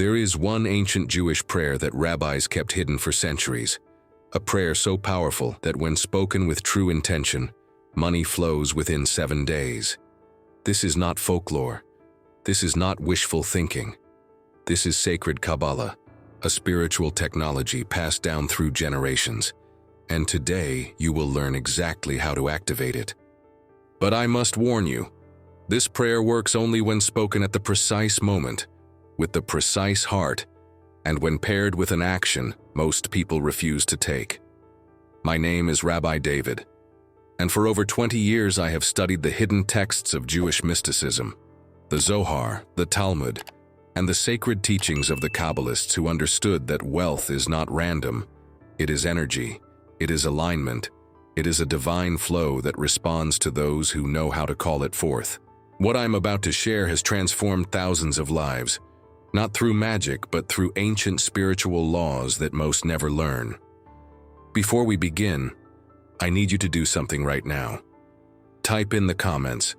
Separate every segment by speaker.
Speaker 1: There is one ancient Jewish prayer that rabbis kept hidden for centuries, a prayer so powerful that when spoken with true intention, money flows within 7 days. This is not folklore. This is not wishful thinking. This is sacred Kabbalah, a spiritual technology passed down through generations, and today you will learn exactly how to activate it. But I must warn you, this prayer works only when spoken at the precise moment, with the precise heart, and when paired with an action most people refuse to take. My name is Rabbi David, and for over 20 years I have studied the hidden texts of Jewish mysticism, the Zohar, the Talmud, and the sacred teachings of the Kabbalists who understood that wealth is not random, it is energy, it is alignment, it is a divine flow that responds to those who know how to call it forth. What I'm about to share has transformed thousands of lives, not through magic, but through ancient spiritual laws that most never learn. Before we begin, I need you to do something right now. Type in the comments,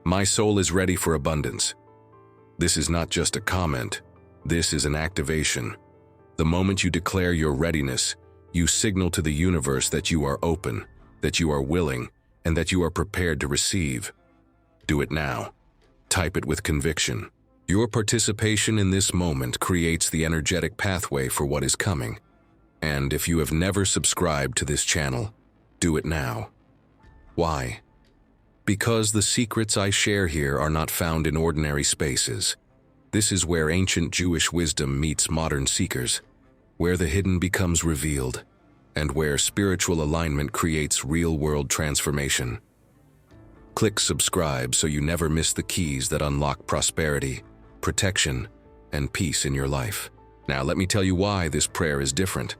Speaker 1: "My soul is ready for abundance." This is not just a comment, this is an activation. The moment you declare your readiness, you signal to the universe that you are open, that you are willing, and that you are prepared to receive. Do it now. Type it with conviction. Your participation in this moment creates the energetic pathway for what is coming. And if you have never subscribed to this channel, do it now. Why? Because the secrets I share here are not found in ordinary spaces. This is where ancient Jewish wisdom meets modern seekers, where the hidden becomes revealed, and where spiritual alignment creates real-world transformation. Click subscribe so you never miss the keys that unlock prosperity, protection, and peace in your life. Now let me tell you why this prayer is different.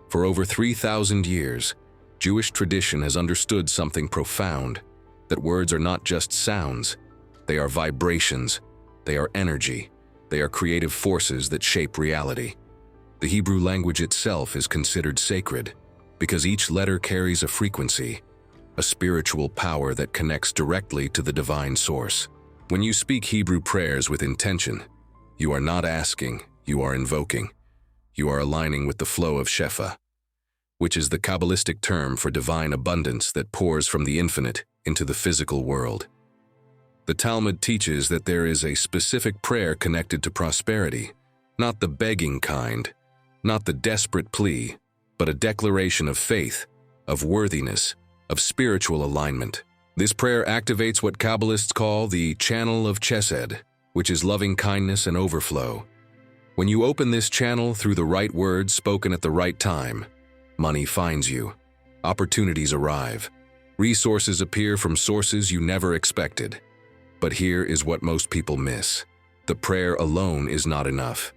Speaker 1: For over 3,000 years, Jewish tradition has understood something profound, that words are not just sounds, they are vibrations, they are energy, they are creative forces that shape reality. The Hebrew language itself is considered sacred because each letter carries a frequency, a spiritual power that connects directly to the divine source. When you speak Hebrew prayers with intention, you are not asking, you are invoking. You are aligning with the flow of Shefa, which is the Kabbalistic term for divine abundance that pours from the infinite into the physical world. The Talmud teaches that there is a specific prayer connected to prosperity, not the begging kind, not the desperate plea, but a declaration of faith, of worthiness, of spiritual alignment. This prayer activates what Kabbalists call the channel of Chesed, which is loving kindness and overflow. When you open this channel through the right words spoken at the right time, money finds you, opportunities arrive, resources appear from sources you never expected. But here is what most people miss. The prayer alone is not enough.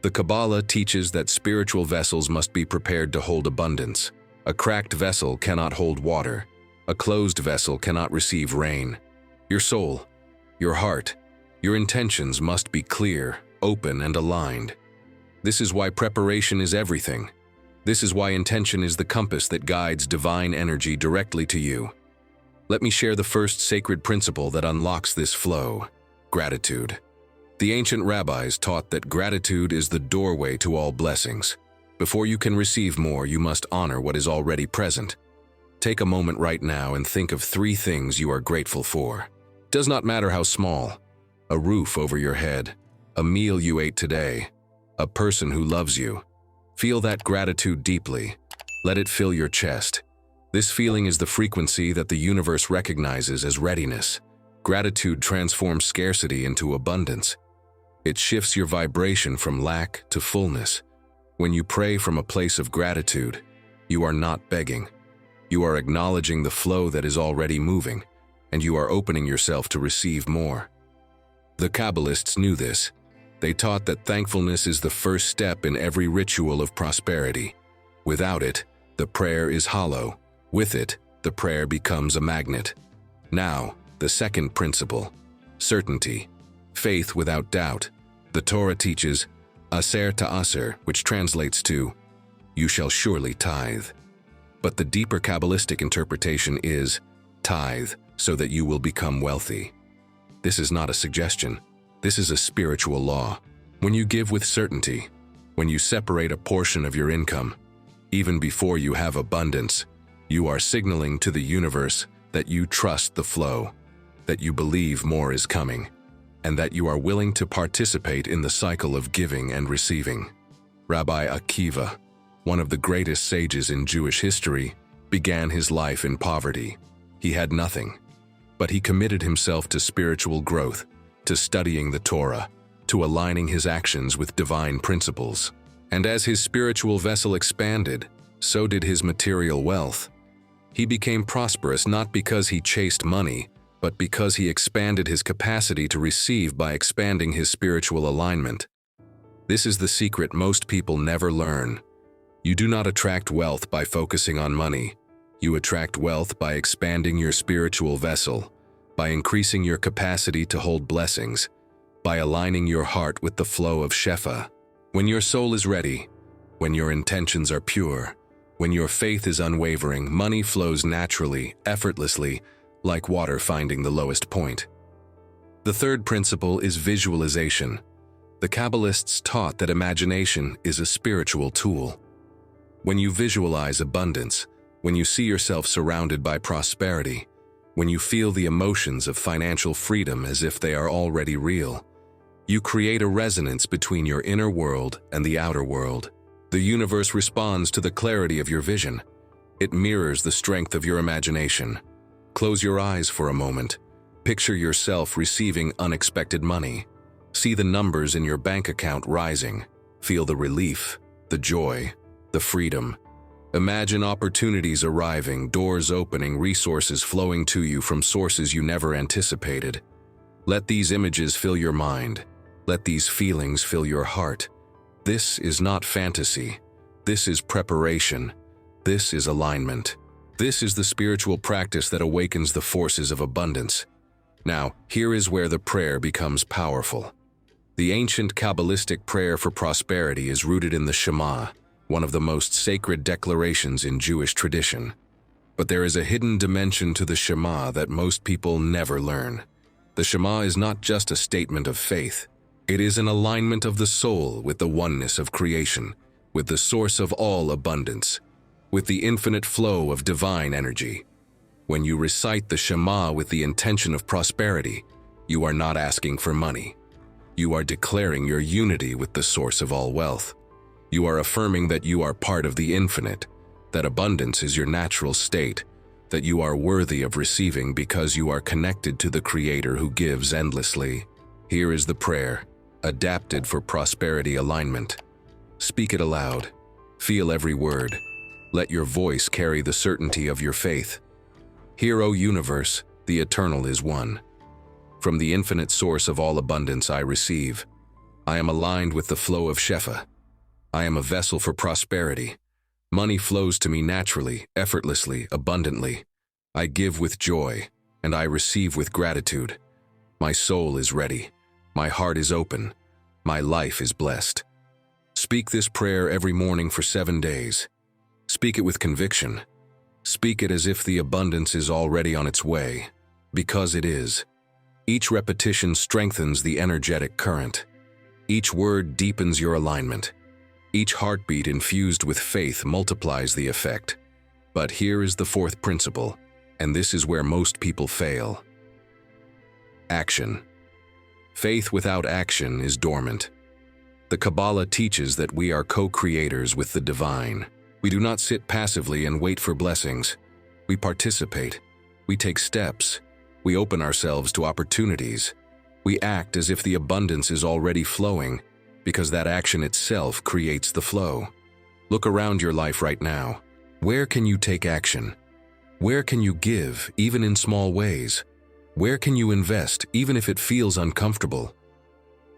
Speaker 1: The Kabbalah teaches that spiritual vessels must be prepared to hold abundance. A cracked vessel cannot hold water. A closed vessel cannot receive rain. Your soul, your heart, your intentions must be clear, open, and aligned. This is why preparation is everything. This is why intention is the compass that guides divine energy directly to you. Let me share the first sacred principle that unlocks this flow: gratitude. The ancient rabbis taught that gratitude is the doorway to all blessings. Before you can receive more, you must honor what is already present. Take a moment right now and think of 3 things you are grateful for. Does not matter how small: a roof over your head, a meal you ate today, a person who loves you. Feel that gratitude deeply. Let it fill your chest. This feeling is the frequency that the universe recognizes as readiness. Gratitude transforms scarcity into abundance. It shifts your vibration from lack to fullness. When you pray from a place of gratitude, you are not begging. You are acknowledging the flow that is already moving, and you are opening yourself to receive more. The Kabbalists knew this. They taught that thankfulness is the first step in every ritual of prosperity. Without it, the prayer is hollow. With it, the prayer becomes a magnet. Now, the second principle: certainty, faith without doubt. The Torah teaches, Aser ta'aser, which translates to, you shall surely tithe. But the deeper Kabbalistic interpretation is, tithe so that you will become wealthy. This is not a suggestion. This is a spiritual law. When you give with certainty, when you separate a portion of your income, even before you have abundance, you are signaling to the universe that you trust the flow, that you believe more is coming, and that you are willing to participate in the cycle of giving and receiving. Rabbi Akiva, one of the greatest sages in Jewish history, began his life in poverty. He had nothing, but he committed himself to spiritual growth, to studying the Torah, to aligning his actions with divine principles. And as his spiritual vessel expanded, so did his material wealth. He became prosperous not because he chased money, but because he expanded his capacity to receive by expanding his spiritual alignment. This is the secret most people never learn. You do not attract wealth by focusing on money. You attract wealth by expanding your spiritual vessel, by increasing your capacity to hold blessings, by aligning your heart with the flow of Shefa. When your soul is ready, when your intentions are pure, when your faith is unwavering, money flows naturally, effortlessly, like water finding the lowest point. The third principle is visualization. The Kabbalists taught that imagination is a spiritual tool. When you visualize abundance, when you see yourself surrounded by prosperity, when you feel the emotions of financial freedom as if they are already real, you create a resonance between your inner world and the outer world. The universe responds to the clarity of your vision. It mirrors the strength of your imagination. Close your eyes for a moment. Picture yourself receiving unexpected money. See the numbers in your bank account rising. Feel the relief, the joy, the freedom. Imagine opportunities arriving, doors opening, resources flowing to you from sources you never anticipated. Let these images fill your mind. Let these feelings fill your heart. This is not fantasy. This is preparation. This is alignment. This is the spiritual practice that awakens the forces of abundance. Now, here is where the prayer becomes powerful. The ancient Kabbalistic prayer for prosperity is rooted in the Shema, one of the most sacred declarations in Jewish tradition. But there is a hidden dimension to the Shema that most people never learn. The Shema is not just a statement of faith. It is an alignment of the soul with the oneness of creation, with the source of all abundance, with the infinite flow of divine energy. When you recite the Shema with the intention of prosperity, you are not asking for money. You are declaring your unity with the source of all wealth. You are affirming that you are part of the infinite, that abundance is your natural state, that you are worthy of receiving because you are connected to the Creator who gives endlessly. Here is the prayer, adapted for prosperity alignment. Speak it aloud. Feel every word. Let your voice carry the certainty of your faith. Hear, O universe, the eternal is one. From the infinite source of all abundance I receive. I am aligned with the flow of Shefa. I am a vessel for prosperity. Money flows to me naturally, effortlessly, abundantly. I give with joy, and I receive with gratitude. My soul is ready. My heart is open. My life is blessed. Speak this prayer every morning for 7 days. Speak it with conviction. Speak it as if the abundance is already on its way, because it is. Each repetition strengthens the energetic current. Each word deepens your alignment. Each heartbeat infused with faith multiplies the effect. But here is the fourth principle, and this is where most people fail. Action. Faith without action is dormant. The Kabbalah teaches that we are co-creators with the divine. We do not sit passively and wait for blessings. We participate. We take steps. We open ourselves to opportunities. We act as if the abundance is already flowing, because that action itself creates the flow. Look around your life right now. Where can you take action? Where can you give, even in small ways? Where can you invest, even if it feels uncomfortable?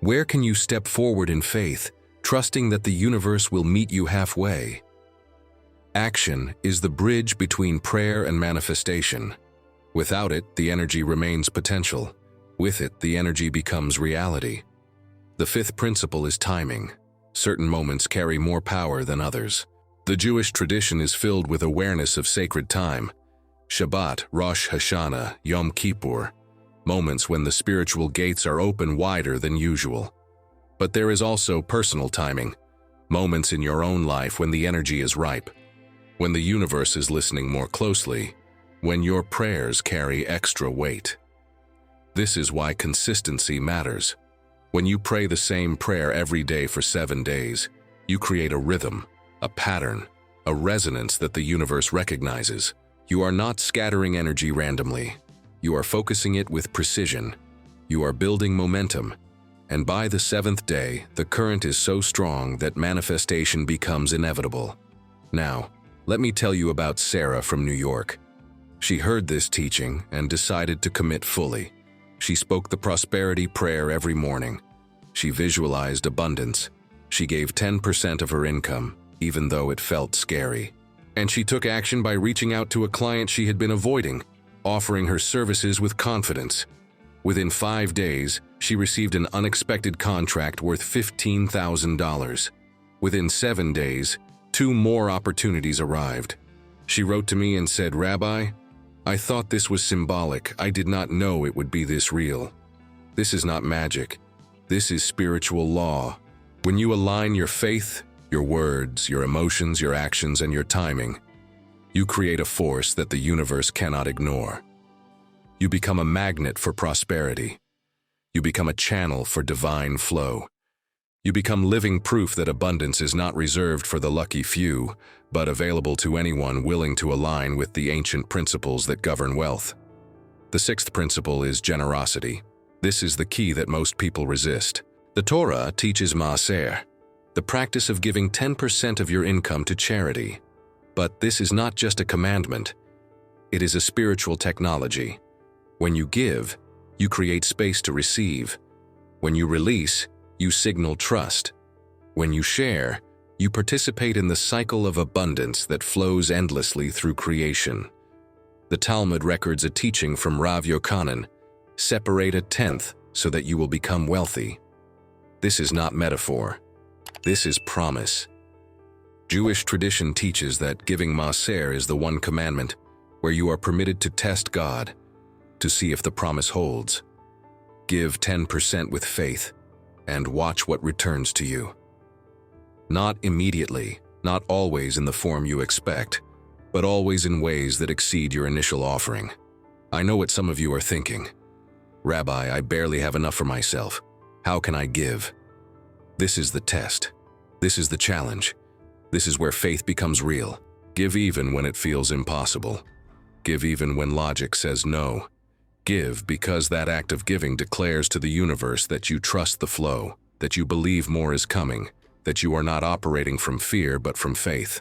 Speaker 1: Where can you step forward in faith, trusting that the universe will meet you halfway? Action is the bridge between prayer and manifestation. Without it, the energy remains potential. With it, the energy becomes reality. The fifth principle is timing. Certain moments carry more power than others. The Jewish tradition is filled with awareness of sacred time. Shabbat, Rosh Hashanah, Yom Kippur, moments when the spiritual gates are open wider than usual. But there is also personal timing, moments in your own life when the energy is ripe, when the universe is listening more closely, when your prayers carry extra weight. This is why consistency matters. When you pray the same prayer every day for 7 days, you create a rhythm, a pattern, a resonance that the universe recognizes. You are not scattering energy randomly. You are focusing it with precision. You are building momentum. And by the 7th day, the current is so strong that manifestation becomes inevitable. Now, let me tell you about Sarah from New York. She heard this teaching and decided to commit fully. She spoke the prosperity prayer every morning. She visualized abundance. She gave 10% of her income, even though it felt scary. And she took action by reaching out to a client she had been avoiding, offering her services with confidence. Within 5 days, she received an unexpected contract worth $15,000. Within 7 days, 2 more opportunities arrived. She wrote to me and said, "Rabbi, I thought this was symbolic. I did not know it would be this real. This is not magic. This is spiritual law. When you align your faith, your words, your emotions, your actions, and your timing, you create a force that the universe cannot ignore. You become a magnet for prosperity. You become a channel for divine flow. You become living proof that abundance is not reserved for the lucky few, but available to anyone willing to align with the ancient principles that govern wealth. The 6th principle is generosity. This is the key that most people resist. The Torah teaches Maaser, the practice of giving 10% of your income to charity. But this is not just a commandment. It is a spiritual technology. When you give, you create space to receive. When you release, you signal trust. When you share, you participate in the cycle of abundance that flows endlessly through creation. The Talmud records a teaching from Rav Yochanan: separate 1/10 so that you will become wealthy. This is not metaphor. This is promise. Jewish tradition teaches that giving Maaser is the one commandment where you are permitted to test God, to see if the promise holds. Give 10% with faith, and watch what returns to you. Not immediately, not always in the form you expect, but always in ways that exceed your initial offering. I know what some of you are thinking. Rabbi, I barely have enough for myself. How can I give? This is the test. This is the challenge. This is where faith becomes real. Give even when it feels impossible. Give even when logic says no. Give because that act of giving declares to the universe that you trust the flow, that you believe more is coming, that you are not operating from fear but from faith.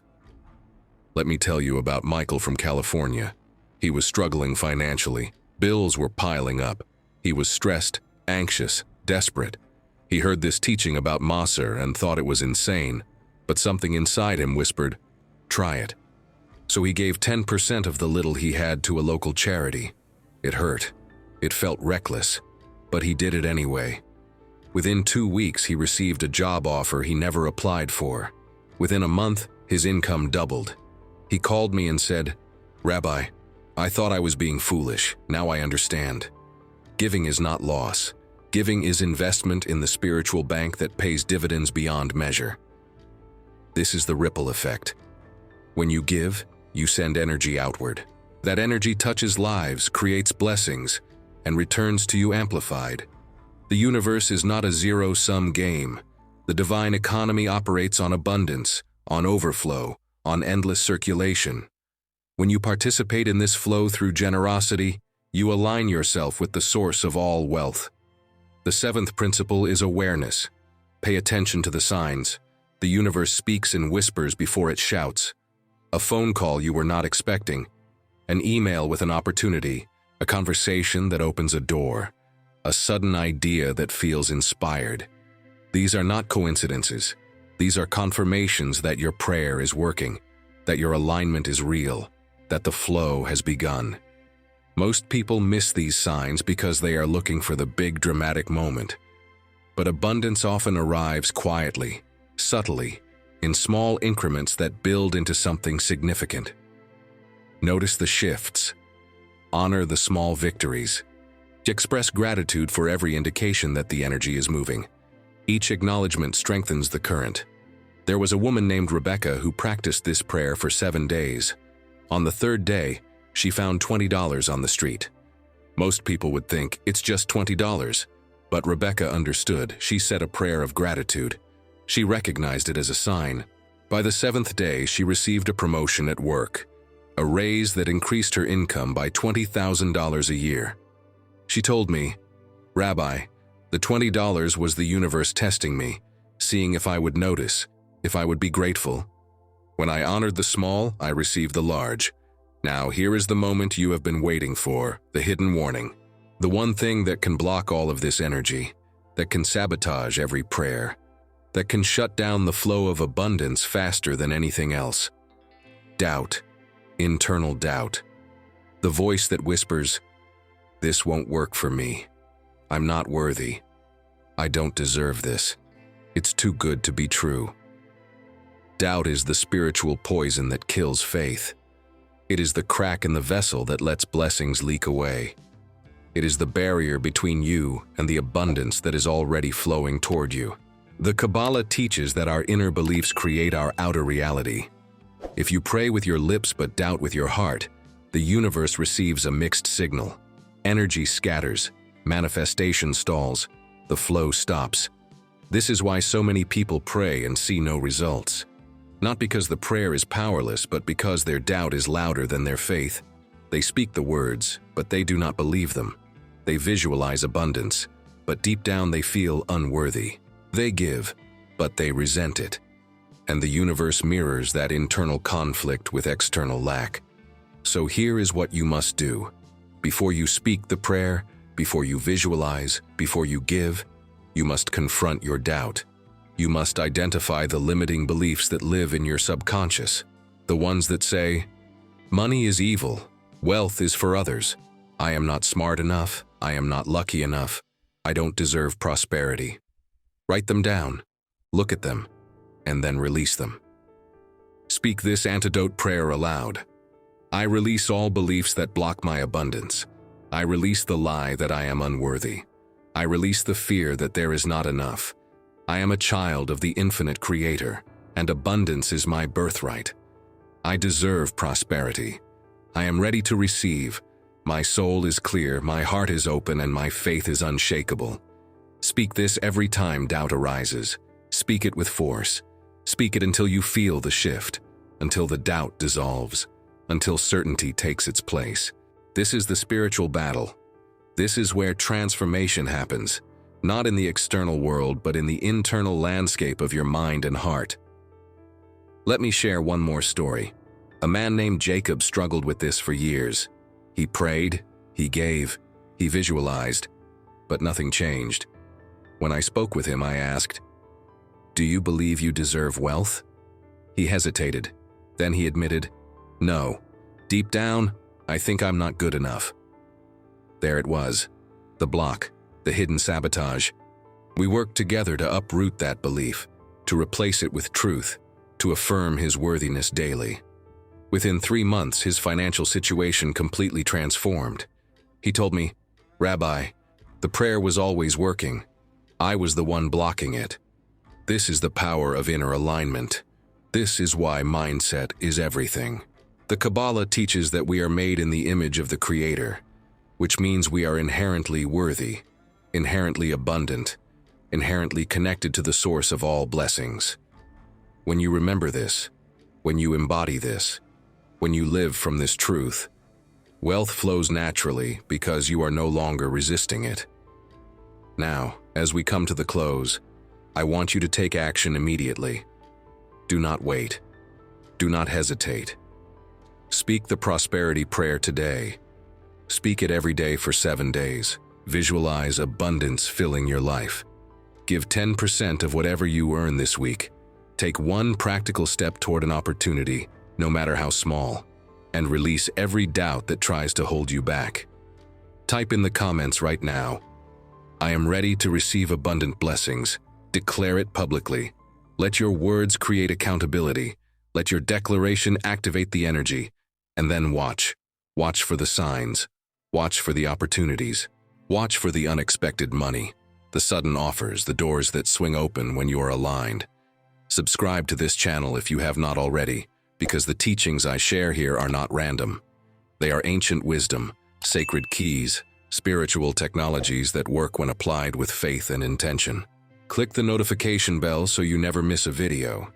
Speaker 1: Let me tell you about Michael from California. He was struggling financially. Bills were piling up. He was stressed, anxious, desperate. He heard this teaching about Maaser and thought it was insane, but something inside him whispered, "Try it." So he gave 10% of the little he had to a local charity. It hurt. It felt reckless, but he did it anyway. Within 2 weeks, he received a job offer he never applied for. Within a month, his income doubled. He called me and said, "Rabbi, I thought I was being foolish. Now I understand. Giving is not loss. Giving is investment in the spiritual bank that pays dividends beyond measure." This is the ripple effect. When you give, you send energy outward. That energy touches lives, creates blessings, and returns to you amplified. The universe is not a zero-sum game. The divine economy operates on abundance, on overflow, on endless circulation. When you participate in this flow through generosity, you align yourself with the source of all wealth. The 7th principle is awareness. Pay attention to the signs. The universe speaks in whispers before it shouts. A phone call you were not expecting, an email with an opportunity, a conversation that opens a door, a sudden idea that feels inspired. These are not coincidences. These are confirmations that your prayer is working, that your alignment is real, that the flow has begun. Most people miss these signs because they are looking for the big dramatic moment. But abundance often arrives quietly, subtly, in small increments that build into something significant. Notice the shifts. Honor the small victories. Express gratitude for every indication that the energy is moving. Each acknowledgement strengthens the current. There was a woman named Rebecca who practiced this prayer for 7 days. On the 3rd day, she found $20 on the street. Most people would think it's just $20, but Rebecca understood. She said a prayer of gratitude. She recognized it as a sign. By the 7th day, she received a promotion at work, a raise that increased her income by $20,000 a year. She told me, "Rabbi, the $20 was the universe testing me, seeing if I would notice, if I would be grateful. When I honored the small, I received the large. Now here is the moment you have been waiting for, the hidden warning. The one thing that can block all of this energy, that can sabotage every prayer, that can shut down the flow of abundance faster than anything else. Doubt, internal doubt. The voice that whispers, 'This won't work for me. I'm not worthy. I don't deserve this. It's too good to be true.' Doubt is the spiritual poison that kills faith. It is the crack in the vessel that lets blessings leak away. It is the barrier between you and the abundance that is already flowing toward you. The Kabbalah teaches that our inner beliefs create our outer reality. If you pray with your lips but doubt with your heart, the universe receives a mixed signal. Energy scatters, manifestation stalls, the flow stops. This is why so many people pray and see no results. Not because the prayer is powerless, but because their doubt is louder than their faith. They speak the words, but they do not believe them. They visualize abundance, but deep down they feel unworthy. They give, but they resent it. And the universe mirrors that internal conflict with external lack. So here is what you must do. Before you speak the prayer, before you visualize, before you give, you must confront your doubt. You must identify the limiting beliefs that live in your subconscious. The ones that say, "Money is evil, wealth is for others. I am not smart enough, I am not lucky enough, I don't deserve prosperity." Write them down, look at them, and then release them. Speak this antidote prayer aloud. I release all beliefs that block my abundance. I release the lie that I am unworthy. I release the fear that there is not enough. I am a child of the infinite Creator, and abundance is my birthright. I deserve prosperity. I am ready to receive. My soul is clear, my heart is open, and my faith is unshakable. Speak this every time doubt arises. Speak it with force. Speak it until you feel the shift, until the doubt dissolves, until certainty takes its place. This is the spiritual battle. This is where transformation happens, not in the external world, but in the internal landscape of your mind and heart. Let me share one more story. A man named Jacob struggled with this for years. He prayed, he gave, he visualized, but nothing changed. When I spoke with him, I asked, "Do you believe you deserve wealth?" He hesitated. Then he admitted, "No. Deep down, I think I'm not good enough." There it was, the block, the hidden sabotage. We worked together to uproot that belief, to replace it with truth, to affirm his worthiness daily. Within 3 months, his financial situation completely transformed. He told me, "Rabbi, the prayer was always working. I was the one blocking it." This is the power of inner alignment. This is why mindset is everything. The Kabbalah teaches that we are made in the image of the Creator, which means we are inherently worthy, inherently abundant, inherently connected to the source of all blessings. When you remember this, when you embody this, when you live from this truth, wealth flows naturally because you are no longer resisting it. Now, as we come to the close, I want you to take action immediately. Do not wait. Do not hesitate. Speak the prosperity prayer today. Speak it every day for 7 days. Visualize abundance filling your life. Give 10% of whatever you earn this week. Take one practical step toward an opportunity, no matter how small, and release every doubt that tries to hold you back. Type in the comments right now, "I am ready to receive abundant blessings." Declare it publicly. Let your words create accountability. Let your declaration activate the energy. And then watch. Watch for the signs. Watch for the opportunities. Watch for the unexpected money. the sudden offers, the doors that swing open when you are aligned. Subscribe to this channel if you have not already, because the teachings I share here are not random. They are ancient wisdom, sacred keys, spiritual technologies that work when applied with faith and intention. Click the notification bell so you never miss a video,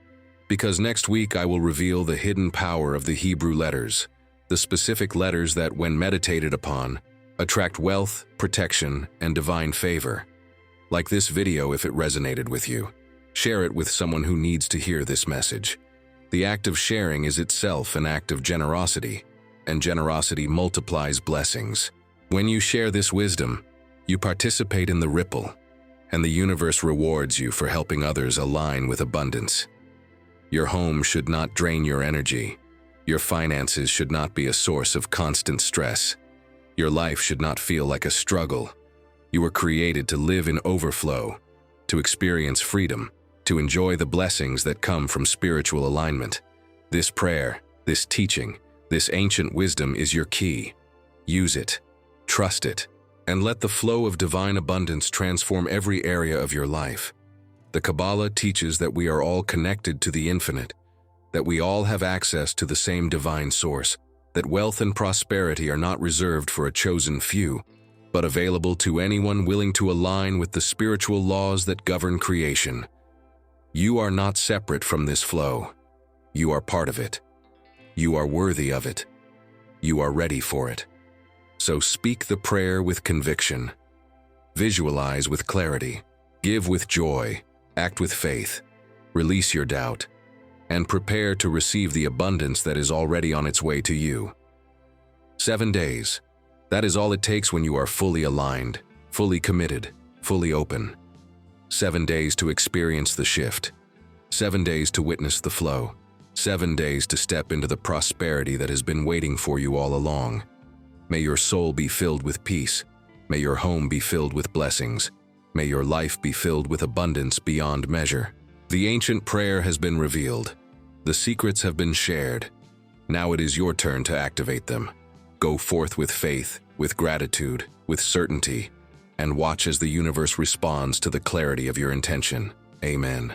Speaker 1: because next week I will reveal the hidden power of the Hebrew letters, the specific letters that, when meditated upon, attract wealth, protection, and divine favor. Like this video if it resonated with you. Share it with someone who needs to hear this message. The act of sharing is itself an act of generosity, and generosity multiplies blessings. When you share this wisdom, you participate in the ripple, and the universe rewards you for helping others align with abundance. Your home should not drain your energy. Your finances should not be a source of constant stress. Your life should not feel like a struggle. You were created to live in overflow, to experience freedom, to enjoy the blessings that come from spiritual alignment. This prayer, this teaching, this ancient wisdom is your key. Use it, trust it, and let the flow of divine abundance transform every area of your life. The Kabbalah teaches that we are all connected to the infinite, that we all have access to the same divine source, that wealth and prosperity are not reserved for a chosen few, but available to anyone willing to align with the spiritual laws that govern creation. You are not separate from this flow. You are part of it. You are worthy of it. You are ready for it. So speak the prayer with conviction. Visualize with clarity. Give with joy. Act with faith. Release your doubt. And prepare to receive the abundance that is already on its way to you. 7 days. That is all it takes when you are fully aligned, fully committed, fully open. 7 days to experience the shift. 7 days to witness the flow. 7 days to step into the prosperity that has been waiting for you all along. May your soul be filled with peace. May your home be filled with blessings. May your life be filled with abundance beyond measure. The ancient prayer has been revealed. The secrets have been shared. Now it is your turn to activate them. Go forth with faith, with gratitude, with certainty, and watch as the universe responds to the clarity of your intention. Amen.